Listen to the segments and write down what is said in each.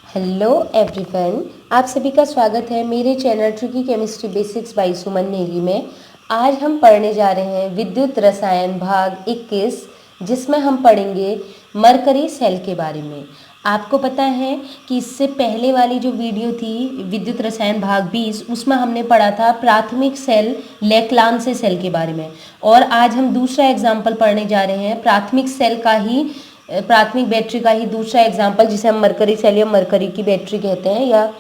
Hello everyone, आप सभी का स्वागत है मेरे channel tricky chemistry basics by Suman Negi में। आज हम पढ़ने जा रहे हैं विद्युत रसायन भाग 21, जिसमें हम पढ़ेंगे मरकरी सेल के बारे में। आपको पता है कि इससे पहले वाली जो वीडियो थी विद्युत रसायन भाग 20, उसमें हमने पढ़ा था प्राथमिक सेल लेक्लांसे सेल के बारे में। और आज हम दूसरा एग्जाम्पल पढ़ने जा रहे हैं प्राथमिक बैटरी का ही दूसरा एग्जाम्पल, जिसे हम मरकरी सेल या मरकरी की बैटरी कहते हैं या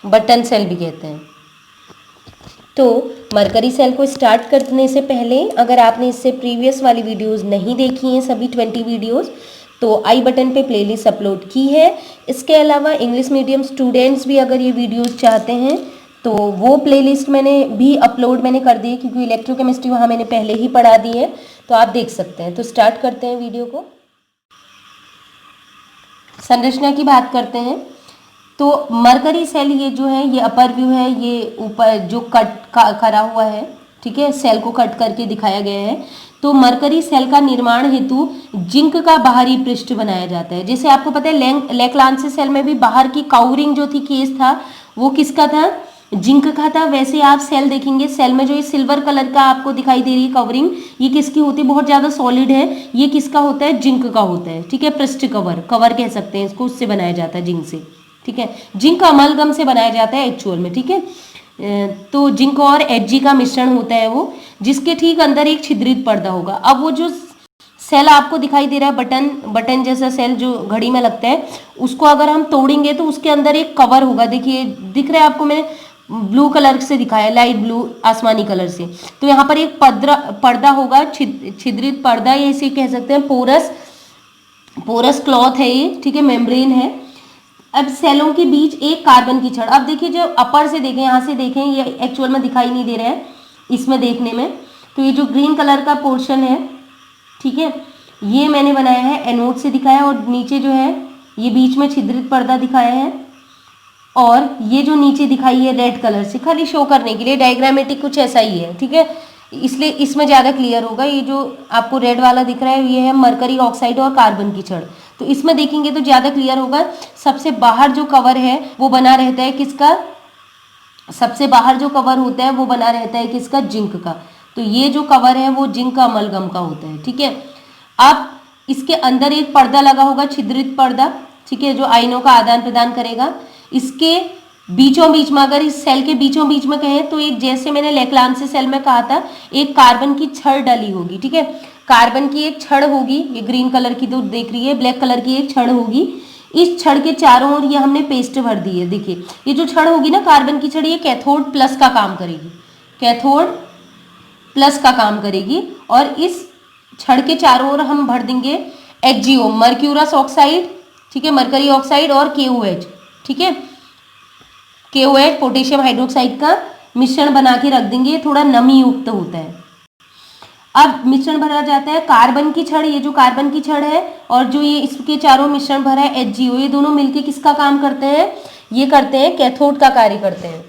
बटन सेल भी कहते हैं। तो मरकरी सेल को स्टार्ट करने से पहले अगर आपने इससे प्रीवियस वाली वीडियोस नहीं देखी हैं, सभी 20 वीडियोस, तो आई बटन पे प्लेलिस्ट अपलोड की है। इसके अलावा इंग्लिश मीडियम स्टूडेंट्स भी अगर ये वीडियोस चाहते हैं तो वो प्लेलिस्ट मैंने अपलोड कर दी है, क्योंकि इलेक्ट्रोकेमिस्ट्री वहाँ मैंने पहले ही पढ़ा दी है, तो आप देख सकते हैं। तो स्टार्ट करते हैं वीडियो को। संरचना की बात करते हैं तो मरकरी सेल ये जो है ये अपर व्यू है, ये ऊपर जो करा हुआ है, ठीक है, सेल को कट करके दिखाया गया है। तो मरकरी सेल का निर्माण हेतु जिंक का बाहरी पृष्ठ बनाया जाता है। जैसे आपको पता है लेक्लांसे सेल में भी बाहर की काउरिंग जो थी, केस था, वो किसका था? जिंक का था। वैसे आप सेल देखेंगे, सेल में जो ये सिल्वर कलर का आपको दिखाई दे रही है कवरिंग, ये किसकी होती है? बहुत ज्यादा सॉलिड है, ये किसका होता है? जिंक का होता है, ठीक है। पृष्ठ कवर कह सकते हैं इसको, उससे बनाया जाता है जिंक से, ठीक है। जिंक अमलगम से बनाया जाता है एक्चुअल में, ठीक है। तो जिंक और Hg का मिश्रण होता है वो, जिसके ठीक अंदर एक छिद्रित पर्दा होगा। अब वो जो सेल आपको दिखाई दे रहा है बटन जैसा सेल जो घड़ी में लगता है, उसको अगर हम तोड़ेंगे तो उसके अंदर एक कवर होगा। देखिए, दिख रहा है आपको? मैंने ब्लू कलर से दिखाया, लाइट ब्लू आसमानी कलर से। तो यहाँ पर एक पर्दा होगा, छिद्रित पर्दा, ये इसे कह सकते हैं पोरस क्लॉथ है ये, ठीक है, मेम्ब्रेन है। अब सेलों के बीच एक कार्बन की छड़। अब देखिए, जो अपर से देखें, यहाँ से देखें, ये एक्चुअल में दिखाई नहीं दे रहा है इसमें देखने में। तो ये जो ग्रीन कलर का पोर्शन है, ठीक है, ये मैंने बनाया है, एनोड से दिखाया, और नीचे जो है ये बीच में छिद्रित पर्दा दिखाया है, और ये जो नीचे दिखाई है रेड कलर से, खाली शो करने के लिए, डायग्रामेटिक कुछ ऐसा ही है, ठीक है, इसलिए इसमें ज़्यादा क्लियर होगा। ये जो आपको रेड वाला दिख रहा है ये है मरकरी ऑक्साइड और कार्बन की छड़, तो इसमें देखेंगे तो ज़्यादा क्लियर होगा। सबसे बाहर जो कवर है वो बना रहता है किसका? सबसे बाहर जो कवर होता है वो बना रहता है किसका? जिंक का। तो ये जो कवर है वो जिंक का अमलगम का होता है, ठीक है। अब इसके अंदर एक पर्दा लगा होगा, छिद्रित पर्दा, ठीक है, जो आयनों का आदान प्रदान करेगा। इसके बीचों बीच में, अगर इस सेल के बीचों बीच में कहें तो एक, जैसे मैंने लेक्लांसे सेल में कहा था, एक कार्बन की छड़ डली होगी, ठीक है। कार्बन की एक छड़ होगी, ये ग्रीन कलर की तो देख रही है, ब्लैक कलर की एक छड़ होगी। इस छड़ के चारों ओर ये हमने पेस्ट भर दी है। देखिए, ये जो छड़ होगी ना कार्बन की छड़, ये कैथोड प्लस का काम करेगी, कैथोड प्लस का काम करेगी। और इस छड़ के चारों ओर हम भर देंगे HgO, मर्क्यूरस ऑक्साइड, ठीक है, मरकरी ऑक्साइड, और KOH, ठीक है, KOH पोटेशियम हाइड्रोक्साइड का मिश्रण बना के रख देंगे। थोड़ा नमी युक्त होता है। अब मिश्रण भरा जाता है, कार्बन की छड़, ये जो कार्बन की छड़ है, और जो ये इसके चारों मिश्रण भरा है HgO, ये दोनों मिलके किसका काम करते हैं? ये करते हैं कैथोड का कार्य करते हैं।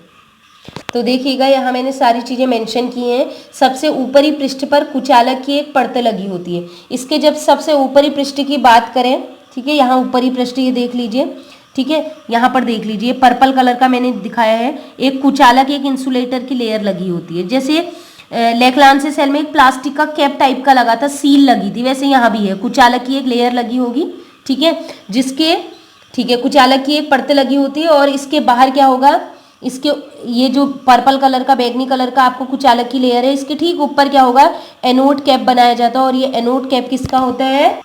तो देखिएगा, यहाँ मैंने सारी चीजें मेंशन की हैं। सबसे ऊपरी पृष्ठ पर कुचालक की एक परत लगी होती है। इसके जब सबसे ऊपरी पृष्ठ की बात करें, ठीक है, यहाँ ऊपरी पृष्ठ ये देख लीजिए, ठीक है, यहाँ पर देख लीजिए, पर्पल कलर का मैंने दिखाया है। एक कुचालक, एक इंसुलेटर की लेयर लगी होती है। जैसे लेक्लांसे सेल में एक प्लास्टिक का कैप टाइप का लगा था, सील लगी थी, वैसे यहाँ भी है, कुचालक की एक लेयर लगी होगी, ठीक है, ठीक है, कुचालक की एक परत लगी होती है। और इसके बाहर क्या होगा? इसके ये जो पर्पल कलर का, बैगनी कलर का आपको कुचालक की लेयर है, इसके ठीक ऊपर क्या होगा? एनोड कैप बनाया जाता है। और ये एनोड कैप किसका होता है?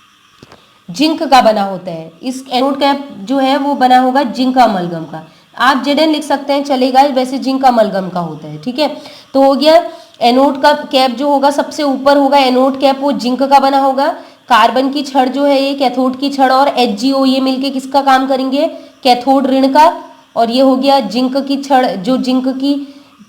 जिंक का बना होता है। इस एनोड कैप जो है वो बना होगा जिंक अमलगम का। आप Zn लिख सकते हैं, चलेगा, वैसे जिंक अमलगम का होता है, ठीक है। तो हो गया, एनोड का कैप जो होगा सबसे ऊपर होगा एनोड कैप, वो जिंक का बना होगा। कार्बन की छड़ जो है ये कैथोड की छड़, और HgO ये मिलके किसका काम करेंगे? कैथोड ऋण का। और ये हो गया जिंक की छड़, जो जिंक की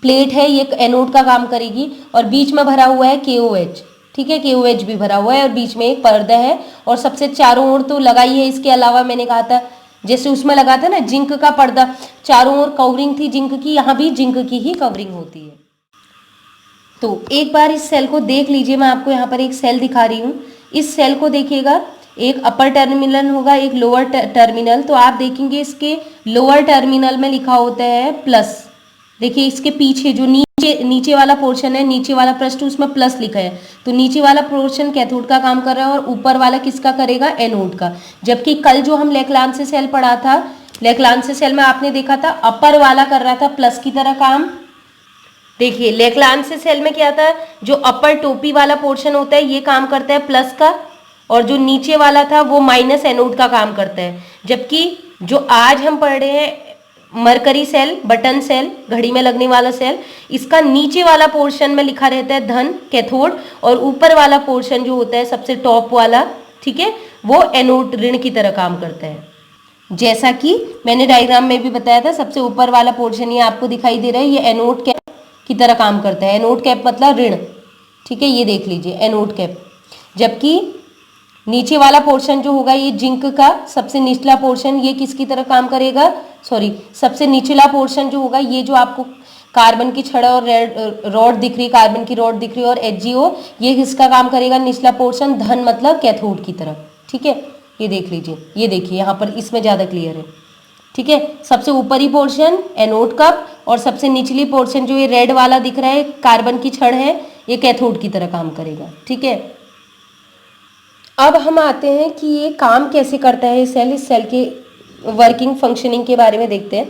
प्लेट है ये एनोड का काम करेगी। और बीच में भरा हुआ है KOH, ठीक है, KOH भी भरा हुआ है, और बीच में एक पर्दा है, और सबसे चारों ओर तो लगाई है। इसके अलावा मैंने कहा था, जैसे उसमें लगा था ना जिंक का पर्दा, चारों ओर कवरिंग थी जिंक की, यहाँ भी जिंक की ही कवरिंग होती है। तो एक बार इस सेल को देख लीजिए, मैं आपको यहाँ पर एक सेल दिखा रही हूँ। इस सेल को देखिएगा, एक अपर टर्मिनल होगा, एक लोअर टर्मिनल। तो आप देखेंगे इसके लोअर टर्मिनल में लिखा होता है प्लस। देखिए इसके पीछे जो नीचे नीचे वाला पोर्शन है, नीचे वाला पृष्ठ, उसमें प्लस लिखा है। तो नीचे वाला पोर्शन कैथोड का काम कर रहा है और ऊपर वाला किसका करेगा, एनोड का। जबकि कल जो हम लेक्लांसे सेल पढ़ा था, लेक्लांसे सेल में आपने देखा था अपर वाला कर रहा था प्लस की तरह काम। देखिए लेक्लांसे सेल में क्या था, जो अपर टोपी वाला पोर्शन होता है ये काम करता है प्लस का, और जो नीचे वाला था वो माइनस एनोड का काम करता है। जबकि जो आज हम पढ़ रहे हैं मरकरी सेल, बटन सेल, घड़ी में लगने वाला सेल, इसका नीचे वाला पोर्शन में लिखा रहता है धन, कैथोड, और ऊपर वाला पोर्शन जो होता है सबसे टॉप वाला, ठीक है, वो एनोड, ऋण की तरह काम करता है। जैसा कि मैंने डायग्राम में भी बताया था, सबसे ऊपर वाला पोर्शन ये आपको दिखाई दे रहा है, ये एनोड कैप की तरह काम करता है। एनोड कैप मतलब ऋण, ठीक है, ये देख लीजिए एनोड कैप। जबकि नीचे वाला पोर्शन जो होगा ये जिंक का सबसे निचला पोर्शन, ये किसकी तरह काम करेगा, सॉरी, सबसे निचला पोर्शन जो होगा, ये जो आपको कार्बन की छड़ और रॉड दिख रही, कार्बन की रॉड दिख रही है और HgO, ये किसका काम करेगा, निचला पोर्शन, धन मतलब कैथोड की तरह, ठीक है। ये देख लीजिए, ये देखिए यहाँ पर इसमें ज़्यादा क्लियर है, ठीक है। सबसे ऊपरी पोर्शन एनोड का और सबसे निचली पोर्शन जो ये रेड वाला दिख रहा है, कार्बन की छड़ है, ये कैथोड की तरह काम करेगा, ठीक है। अब हम आते हैं कि ये काम कैसे करता है सेल, इस सेल के वर्किंग फंक्शनिंग के बारे में देखते हैं।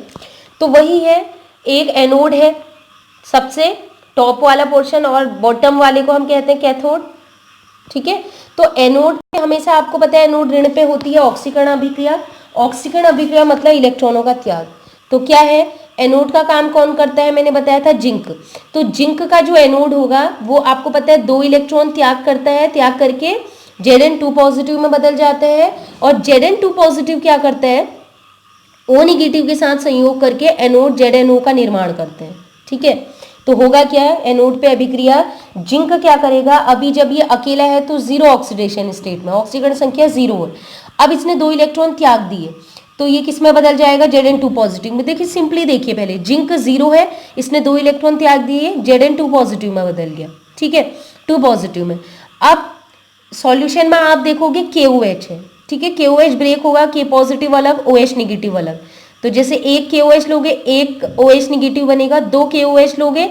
तो वही है, एक एनोड है सबसे टॉप वाला पोर्शन, और बॉटम वाले को हम कहते हैं कैथोड, ठीक है। तो एनोड पे हमेशा आपको पता है एनोड ऋण पे होती है ऑक्सीकरण अभिक्रिया। ऑक्सीकरण अभिक्रिया मतलब इलेक्ट्रॉनों का त्याग। तो क्या है, एनोड का काम कौन करता है, मैंने बताया था जिंक। तो जिंक का जो एनोड होगा वो आपको पता है 2 इलेक्ट्रॉन त्याग करता है, त्याग करके Zn2 पॉजिटिव में बदल जाता है। और Zn2 पॉजिटिव क्या करता है, O निगेटिव के साथ संयोग करके एनोड ZnO का निर्माण करते हैं, ठीक है। तो होगा क्या, एनोड पे अभिक्रिया, जिंक क्या करेगा, अभी जब ये अकेला है तो 0 ऑक्सीडेशन स्टेट में, ऑक्सीकरण संख्या 0 है। अब इसने 2 इलेक्ट्रॉन त्याग दिए तो ये किस में बदल जाएगा, Zn2 पॉजिटिव में। देखिए सिंपली देखिए, पहले जिंक 0 है, इसने 2 इलेक्ट्रॉन त्याग दिए, Zn2 पॉजिटिव में बदल गया, ठीक है, 2 पॉजिटिव में। अब सॉल्यूशन में आप देखोगे KOH है, ठीक है, KOH ब्रेक होगा, K पॉजिटिव अलग, OH निगेटिव अलग। तो जैसे एक KOH लोगे एक OH निगेटिव बनेगा, 2 KOH लोगे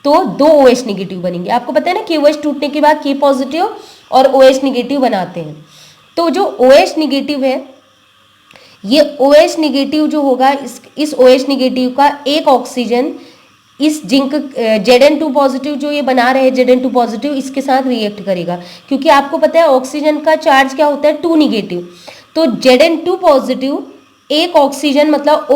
तो 2 OH निगेटिव बनेंगे। आपको पता है ना KOH टूटने के बाद K पॉजिटिव और OH निगेटिव बनाते हैं। तो जो OH निगेटिव है, ये OH निगेटिव जो होगा, इस OH निगेटिव का एक ऑक्सीजन इस जिंक Zn2 पॉजिटिव जो ये बना रहे हैं Zn2 पॉजिटिव, इसके साथ रिएक्ट करेगा। क्योंकि आपको पता है ऑक्सीजन का चार्ज क्या होता है, 2 निगेटिव। तो Zn2 पॉजिटिव एक ऑक्सीजन मतलब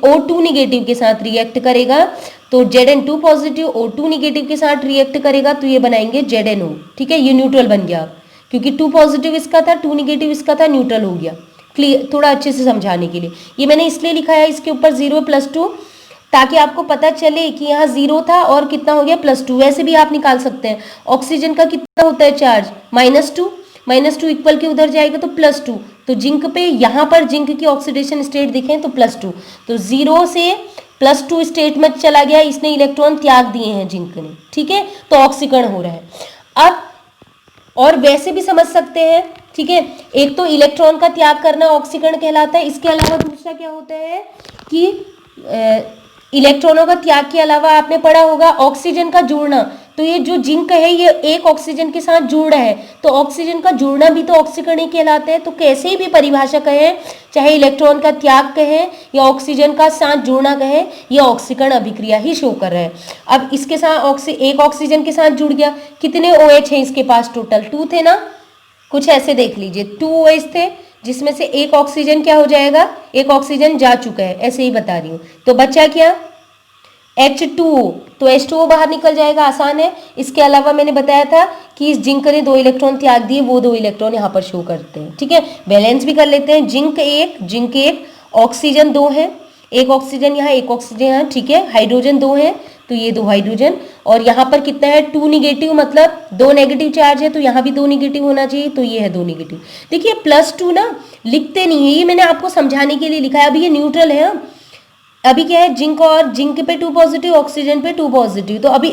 O2 निगेटिव के साथ रिएक्ट करेगा। तो Zn2 पॉजिटिव O2 निगेटिव के साथ रिएक्ट करेगा तो ये बनाएंगे ZnO, ठीक है, ये न्यूट्रल बन गया। क्योंकि 2 पॉजिटिव इसका था, 2 निगेटिव इसका था, न्यूट्रल हो गया। क्लियर, थोड़ा अच्छे से समझाने के लिए ये मैंने इसलिए लिखा है इसके ऊपर 0+2, ताकि आपको पता चले कि यहाँ 0 था और कितना हो गया +2। वैसे भी आप निकाल सकते हैं, ऑक्सीजन का कितना होता है चार्ज, -2, -2 इक्वल के उधर जाएगा तो +2। तो जिंक पे यहाँ पर जिंक की ऑक्सीडेशन स्टेट देखें तो +2, तो 0 से +2 स्टेट में चला गया, इसने इलेक्ट्रॉन त्याग दिए हैं जिंक ने, ठीक है, तो ऑक्सीकरण हो रहा है। अब और वैसे भी समझ सकते हैं, ठीक है, एक तो इलेक्ट्रॉन का त्याग करना ऑक्सीकरण कहलाता है। इसके अलावा दूसरा क्या होता है कि इलेक्ट्रॉनों का त्याग के अलावा आपने पढ़ा होगा ऑक्सीजन का जुड़ना। तो ये जो जिंक है ये एक ऑक्सीजन के साथ जुड़ रहा है, तो ऑक्सीजन का जुड़ना भी तो ऑक्सीकरण ही कहलाता है। तो कैसे भी परिभाषा कहें, चाहे इलेक्ट्रॉन का त्याग कहें या ऑक्सीजन का साथ जुड़ना कहें, ये ऑक्सीकरण अभिक्रिया ही शो कर रहा है। अब इसके साथ एक ऑक्सीजन के साथ जुड़ गया, कितने OH हैं इसके पास, टोटल 2 थे ना, कुछ ऐसे देख लीजिए, 2 OH थे, जिसमें से एक ऑक्सीजन क्या हो जाएगा, एक ऑक्सीजन जा चुका है, ऐसे ही बता रही हूँ। तो बचा क्या, H2O, तो H2O बाहर निकल जाएगा, आसान है। इसके अलावा मैंने बताया था कि इस जिंक ने 2 इलेक्ट्रॉन त्याग दिए, वो 2 इलेक्ट्रॉन यहाँ पर शो करते हैं, ठीक है। बैलेंस भी कर लेते हैं, जिंक 1, ऑक्सीजन 2 है, एक ऑक्सीजन यहाँ, एक ऑक्सीजन यहाँ, ठीक है, हाइड्रोजन 2 है, तो ये 2 हाइड्रोजन, और यहाँ पर कितना है 2 निगेटिव, मतलब 2 नेगेटिव चार्ज है, तो यहाँ भी 2 निगेटिव होना चाहिए, तो ये है 2 निगेटिव। देखिए +2 ना लिखते नहीं है, ये मैंने आपको समझाने के लिए लिखा है। अभी ये न्यूट्रल है, अभी क्या है, जिंक और जिंक पे 2 पॉजिटिव, ऑक्सीजन पे 2 पॉजिटिव, तो अभी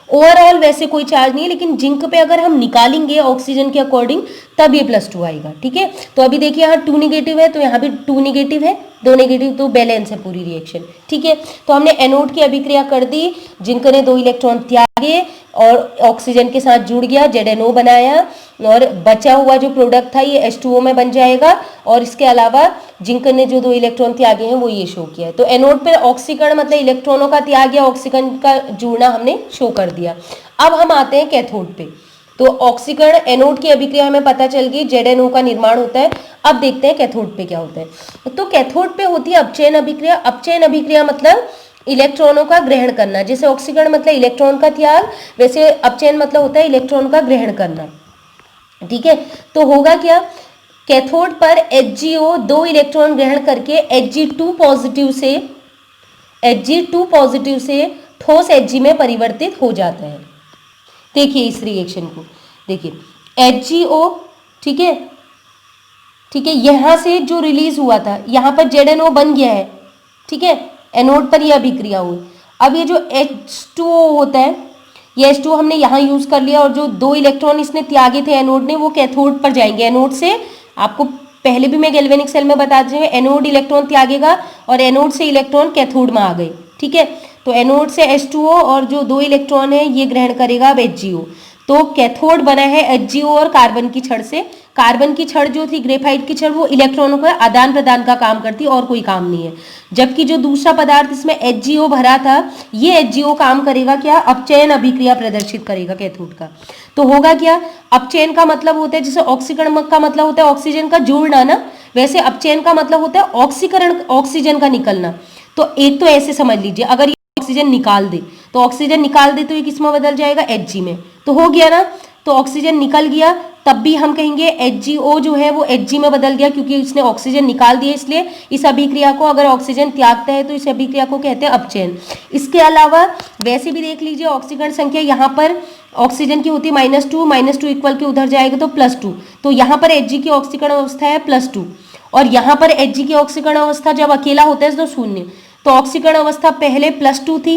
ओवरऑल वैसे कोई चार्ज नहीं है, लेकिन जिंक पे अगर हम निकालेंगे ऑक्सीजन के अकॉर्डिंग तब ये +2 आएगा। ठीक है, तो अभी देखिए यहाँ 2 नेगेटिव है तो यहाँ भी 2 नेगेटिव है, 2 नेगेटिव, तो बैलेंस है पूरी रिएक्शन। ठीक है, तो हमने एनोड की अभिक्रिया कर दी, जिंक ने 2 इलेक्ट्रॉन त्यागे और ऑक्सीजन के साथ जुड़ गया, ZNO बनाया, और बचा हुआ जो प्रोडक्ट था ये H2O में बन जाएगा, और इसके अलावा जिंक ने जो 2 इलेक्ट्रॉन त्यागे हैं वो ये शो किया है। तो एनोड पर ऑक्सीकरण मतलब इलेक्ट्रॉनों का त्याग या ऑक्सीकरण का जुड़ना हमने शो कर दिया। अब हम आते हैं कैथोड पे। तो ऑक्सीकरण एनोड की अभिक्रिया हमें पता चल गई, ZNO का निर्माण होता है। अब देखते हैं कैथोड पे क्या होता है। तो कैथोड पे होती है अपचयन अभिक्रिया। अपचयन अभिक्रिया मतलब इलेक्ट्रॉनों का ग्रहण करना। जैसे ऑक्सीकरण मतलब इलेक्ट्रॉन का त्याग, वैसे अपचयन मतलब होता है इलेक्ट्रॉन का ग्रहण करना। ठीक है, तो होगा क्या, कैथोड पर HgO 2 इलेक्ट्रॉन ग्रहण करके Hg2 पॉजिटिव से ठोस Hg में परिवर्तित हो जाता है। देखिए इस रिएक्शन को, देखिए HgO, ठीक है, ठीक है, यहां से जो रिलीज हुआ था यहां पर ZNO बन गया है। ठीक है, एनोड पर यह अभिक्रिया हुई। अब ये जो H2O होता है, ये H2O हमने यहाँ यूज कर लिया, और जो 2 इलेक्ट्रॉन इसने त्यागे थे एनोड ने वो कैथोड पर जाएंगे। एनोड से, आपको पहले भी मैं गैल्वेनिक सेल में बता दी, एनोड इलेक्ट्रॉन त्यागेगा और एनोड से इलेक्ट्रॉन कैथोड में आ गए। ठीक है, तो एनोड से H2O और जो 2 इलेक्ट्रॉन है ये ग्रहण करेगा अब HgO। तो कैथोड बना है HgO और कार्बन की छड़ से। कार्बन की छड़ जो थी, ग्रेफाइट की छड़, वो इलेक्ट्रॉनों का आदान प्रदान का काम करती, और कोई काम नहीं है। जबकि जो दूसरा पदार्थ इसमें HgO भरा था, ये HgO काम करेगा क्या, अपचयन अभिक्रिया प्रदर्शित करेगा कैथोड का। तो होगा क्या, अपचयन का मतलब होता है, जैसे ऑक्सीकरण का मतलब होता है ऑक्सीजन का जुड़ना ना, वैसे अपचयन का मतलब होता है ऑक्सीकरण, ऑक्सीजन का निकलना। तो एक तो ऐसे समझ लीजिए, अगर ये ऑक्सीजन निकाल दे तो ऑक्सीजन निकाल दे तो ये किस में बदल जाएगा, Hg में। तो हो गया ना, तो ऑक्सीजन निकल गया, तब भी हम कहेंगे HgO जो है वो Hg में बदल गया, क्योंकि इसने ऑक्सीजन निकाल दिया। इसलिए इस अभिक्रिया को, अगर ऑक्सीजन त्यागता है तो इस अभिक्रिया को कहते हैं अपचयन। इसके अलावा वैसे भी देख लीजिए, ऑक्सीकरण संख्या यहाँ पर ऑक्सीजन की होती है -2 इक्वल के उधर जाएगा तो +2, तो यहाँ पर Hg की ऑक्सीकरण अवस्था है +2, और यहाँ पर Hg की ऑक्सीकरण अवस्था जब अकेला होता है तो 0। तो ऑक्सीकरण अवस्था पहले +2 थी,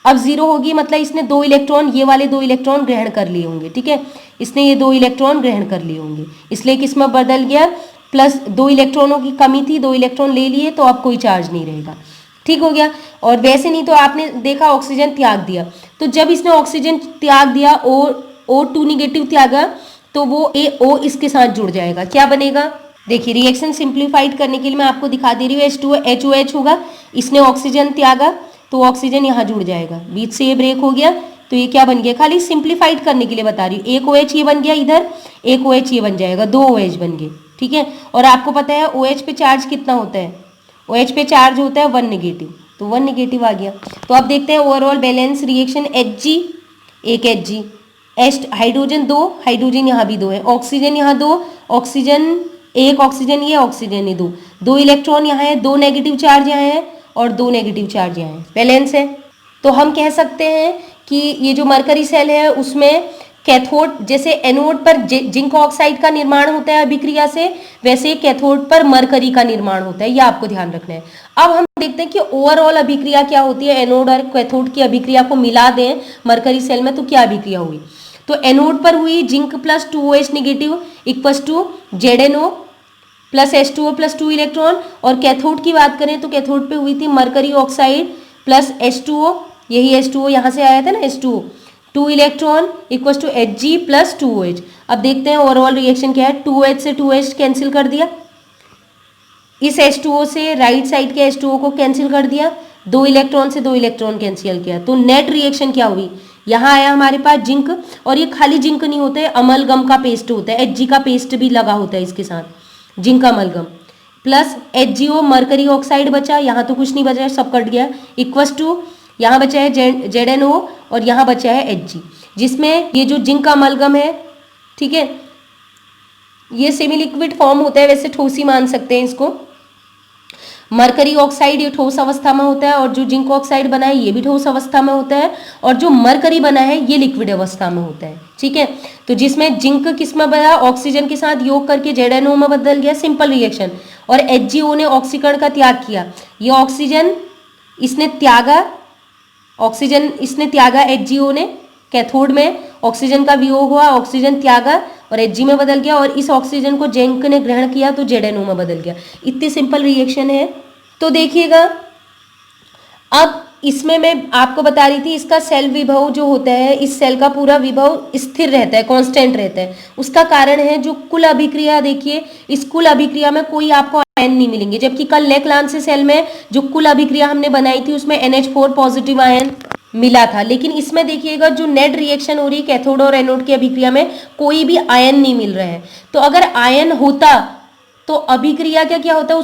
अब 0 होगी, मतलब इसने 2 इलेक्ट्रॉन, ये वाले 2 इलेक्ट्रॉन ग्रहण कर लिए होंगे। ठीक है, इसने ये 2 इलेक्ट्रॉन ग्रहण कर लिए होंगे, इसलिए किसमें बदल गया, +2 इलेक्ट्रॉनों की कमी थी, 2 इलेक्ट्रॉन ले लिए, तो अब कोई चार्ज नहीं रहेगा। ठीक हो गया। और वैसे नहीं तो आपने देखा ऑक्सीजन त्याग दिया, तो जब इसने ऑक्सीजन त्याग दिया, O2 निगेटिव त्यागा, तो वो AO इसके साथ जुड़ जाएगा, क्या बनेगा। देखिए रिएक्शन सिंप्लीफाइड करने के लिए मैं आपको दिखा दे रही हूँ, H2O HOH होगा, इसने ऑक्सीजन त्यागा तो ऑक्सीजन यहाँ जुड़ जाएगा, बीच से ये ब्रेक हो गया, तो ये क्या बन गया, खाली सिंप्लीफाइड करने के लिए बता रही हूँ। एक OH ये बन गया इधर, एक OH ये बन जाएगा, 2 OH बन गए। ठीक है, और आपको पता है OH पे चार्ज कितना होता है, OH पे चार्ज होता है 1 नेगेटिव, तो 1 नेगेटिव आ गया। तो अब देखते हैं ओवरऑल बैलेंस रिएक्शन, Hg, एक Hg, हाइड्रोजन 2, हाइड्रोजन यहाँ भी 2 है, ऑक्सीजन यहाँ 2, ऑक्सीजन 1, ऑक्सीजन ये, ऑक्सीजन ये 2 इलेक्ट्रॉन यहाँ है, 2 नेगेटिव चार्ज यहाँ है और 2 नेगेटिव चार्ज यहाँ है, बैलेंस है। तो हम कह सकते हैं कि ये जो मरकरी सेल है उसमें कैथोड, जैसे एनोड पर जिंक ऑक्साइड का निर्माण होता है अभिक्रिया से, वैसे कैथोड पर मरकरी का निर्माण होता है, ये आपको ध्यान रखना है। अब हम देखते हैं कि ओवरऑल अभिक्रिया क्या होती है, एनोड और कैथोड की अभिक्रिया को मिला दें मरकरी सेल में तो क्या अभिक्रिया हुई। तो एनोड पर हुई zinc plus 2OH negative equal to ZNO plus H2O plus 2 electron, और कैथोड की बात करें तो कैथोड पे हुई थी मरकरी ऑक्साइड प्लस H2O, यही H2O यहाँ से आया था ना, H2O 2 electron equal to Hg plus 2OH। अब देखते हैं ओवरऑल रिएक्शन क्या है, 2H से 2H कैंसिल कर दिया, इस H2O से राइट साइड के H2O को कैंसिल कर दिया, 2 इलेक्ट्रॉन से 2 इलेक्ट्रॉन कैंसिल किया, तो नेट रिएक्शन क्या हुई, यहाँ आया हमारे पास जिंक, और ये खाली जिंक नहीं होता है, अमलगम का पेस्ट होता है, Hg का पेस्ट भी लगा होता है इसके साथ, zinc amalgam plus HgO mercury oxide बचा, यहाँ तो कुछ नहीं बचा है, सब कट गया, इक्वल टू यहाँ बचा है ZNO और यहाँ बचा है Hg, जिसमें ये जो जिंक अमलगम है, ठीक है, ये सेमी लिक्विड फॉर्म होता है, वैसे ठोस ही मान सकते हैं इसको। मरकरी ऑक्साइड ये ठोस अवस्था में होता है, और जो जिंक ऑक्साइड बना है ये भी ठोस अवस्था में होता है, और जो मरकरी बना है ये लिक्विड अवस्था में होता है। ठीक है, तो जिसमें जिंक किस में बना, ऑक्सीजन के साथ योग करके ZNO में बदल गया, सिंपल रिएक्शन, और HgO ने ऑक्सीकरण का त्याग किया, ये ऑक्सीजन इसने त्यागा, ऑक्सीजन इसने त्यागा HgO ने, कैथोड में ऑक्सीजन का वियोग हुआ, ऑक्सीजन त्यागा और Hg में बदल गया, और इस ऑक्सीजन को जिंक ने ग्रहण किया तो ZnO में बदल गया। इतनी सिंपल रिएक्शन है। तो देखिएगा, अब इसमें मैं आपको बता रही थी, इसका सेल विभव जो होता है, इस सेल का पूरा विभव स्थिर रहता है, कांस्टेंट रहता है। उसका कारण है जो कुल अभिक्रिया, देखिए इस कुल अभिक्रिया में कोई आपको आयन नहीं मिलेंगे, जबकि कल लेक-लांसी सेल में जो कुल अभिक्रिया हमने बनाई थी उसमें NH4 पॉजिटिव आयन मिला था, लेकिन इसमें देखिएगा जो नेट रिएक्शन हो रही है कैथोड और एनोड की अभिक्रिया में, कोई भी आयन नहीं मिल रहा है। तो अगर आयन होता तो अभिक्रिया क्या होता है,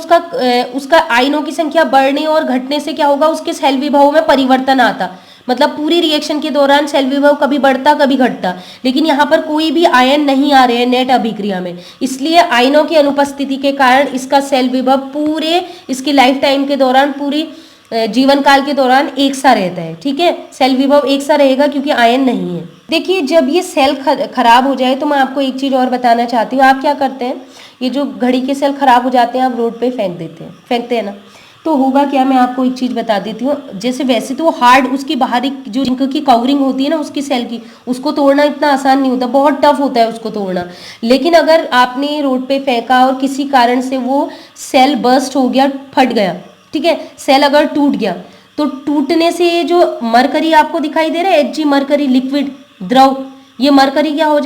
उसका आयनों की संख्या बढ़ने और घटने से क्या होगा, उसके सेल विभव में परिवर्तन आता। मतलब पूरी रिएक्शन के दौरान सेल विभव कभी बढ़ता कभी घटता, लेकिन यहाँ पर कोई भी आयन नहीं आ रहे हैं नेट अभिक्रिया में, इसलिए आयनों की अनुपस्थिति के कारण इसका सेल विभव पूरे इसकी लाइफ टाइम के दौरान, पूरी जीवन काल के दौरान एक सा रहता है। ठीक है, सेल विभव एक सा रहेगा क्योंकि आयन नहीं है। देखिए, जब ये सेल खराब हो जाए तो मैं आपको एक चीज और बताना चाहती हूँ। आप क्या करते हैं, ये जो घड़ी के सेल खराब हो जाते हैं आप रोड पे फेंकते हैं ना, तो होगा क्या, मैं आपको एक चीज बता देती हूँ। जैसे वैसे तो हार्ड उसकी बाहरी जो जिंक की कवरिंग होती है ना उसकी सेल की, उसको तोड़ना इतना आसान नहीं होता, बहुत टफ होता है उसको तोड़ना। लेकिन अगर आपने रोड पे फेंका और किसी कारण से वो सेल बर्स्ट हो गया, फट गया, ठीक है, सेल अगर टूट गया, तो टूटने से ये जो मरकरी आपको दिखाई दे रहा है, Hg मरकरी लिक्विड द्रव, ये मरकरी क्या हो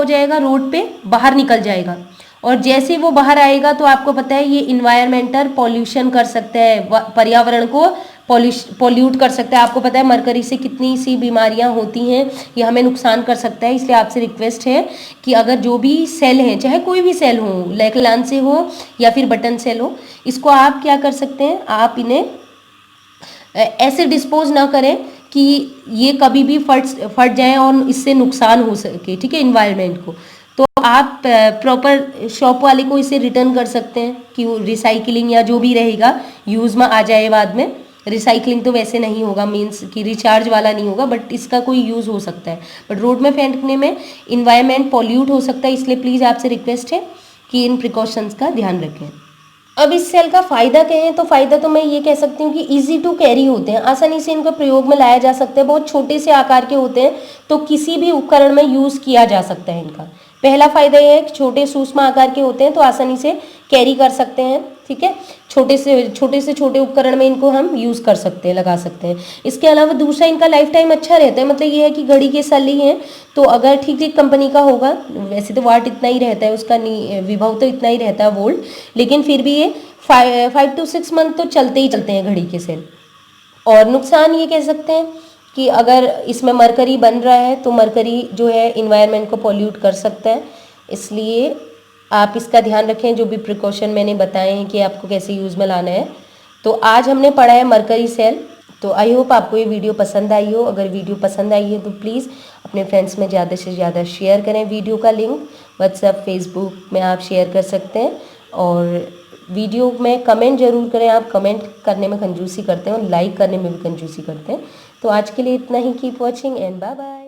जाएगा, रोड पे बाहर निकल जाएगा। और जैसे वो बाहर आएगा तो आपको पता है ये इन्वायरमेंटल पॉल्यूशन कर सकता है, पर्यावरण को पॉल्यूट कर सकता है। आपको पता है मरकरी से कितनी सी बीमारियां होती हैं, ये हमें नुकसान कर सकता है। इसलिए आपसे रिक्वेस्ट है कि अगर जो भी सेल हैं, चाहे कोई भी सेल हो, लेक-लांसी से हो या फिर बटन सेल हो, इसको आप क्या कर सकते हैं, आप इन्हें ऐसे डिस्पोज ना करें कि ये कभी भी फट जाए और इससे नुकसान हो सके, ठीक है, इन्वायरमेंट को। तो आप प्रॉपर शॉप वाले को इसे रिटर्न कर सकते हैं कि वो रिसाइकलिंग या जो भी रहेगा यूज़ में आ जाए बाद में। रिसाइकलिंग तो वैसे नहीं होगा, मीन्स कि रिचार्ज वाला नहीं होगा, बट इसका कोई यूज़ हो सकता है। बट रोड में फेंकने में इन्वायरमेंट पॉल्यूट हो सकता है, इसलिए प्लीज़ आपसे रिक्वेस्ट है कि इन प्रिकॉशंस का ध्यान रखें। अब इस सेल का फ़ायदा कहें तो फ़ायदा तो मैं ये कह सकती हूँ कि इजी टू कैरी होते हैं, आसानी से इनको प्रयोग में लाया जा सकता है, बहुत छोटे से आकार के होते हैं, तो किसी भी उपकरण में यूज़ किया जा सकता है इनका। पहला फ़ायदा ये है कि छोटे सूक्ष्म आकार के होते हैं तो आसानी से कैरी कर सकते हैं, ठीक है, छोटे से छोटे उपकरण में इनको हम यूज़ कर सकते हैं, लगा सकते हैं। इसके अलावा दूसरा, इनका लाइफ टाइम अच्छा रहता है, मतलब ये है कि घड़ी के सेल ही हैं तो अगर ठीक कंपनी का होगा, वैसे तो वाट इतना ही रहता है उसका, विभव तो इतना ही रहता है वोल्ट, लेकिन फिर भी ये 5 to 6 मंथ तो चलते ही चलते हैं घड़ी के सेल। और नुकसान ये कह सकते हैं कि अगर इसमें मरकरी बन रहा है तो मरकरी जो है इन्वायरमेंट को पॉल्यूट कर सकता है, इसलिए आप इसका ध्यान रखें। जो भी प्रिकॉशन मैंने बताए हैं कि आपको कैसे यूज़ में लाना है। तो आज हमने पढ़ा है मरकरी सेल। तो आई होप आपको ये वीडियो पसंद आई हो। अगर वीडियो पसंद आई है तो प्लीज़ अपने फ्रेंड्स में ज़्यादा से ज़्यादा शेयर करें। वीडियो का लिंक व्हाट्सएप, फेसबुक में आप शेयर कर सकते हैं, और वीडियो में कमेंट जरूर करें। आप कमेंट करने में कंजूसी करते हैं और लाइक करने में भी कंजूसी करते हैं। तो आज के लिए इतना ही। Keep watching and bye bye.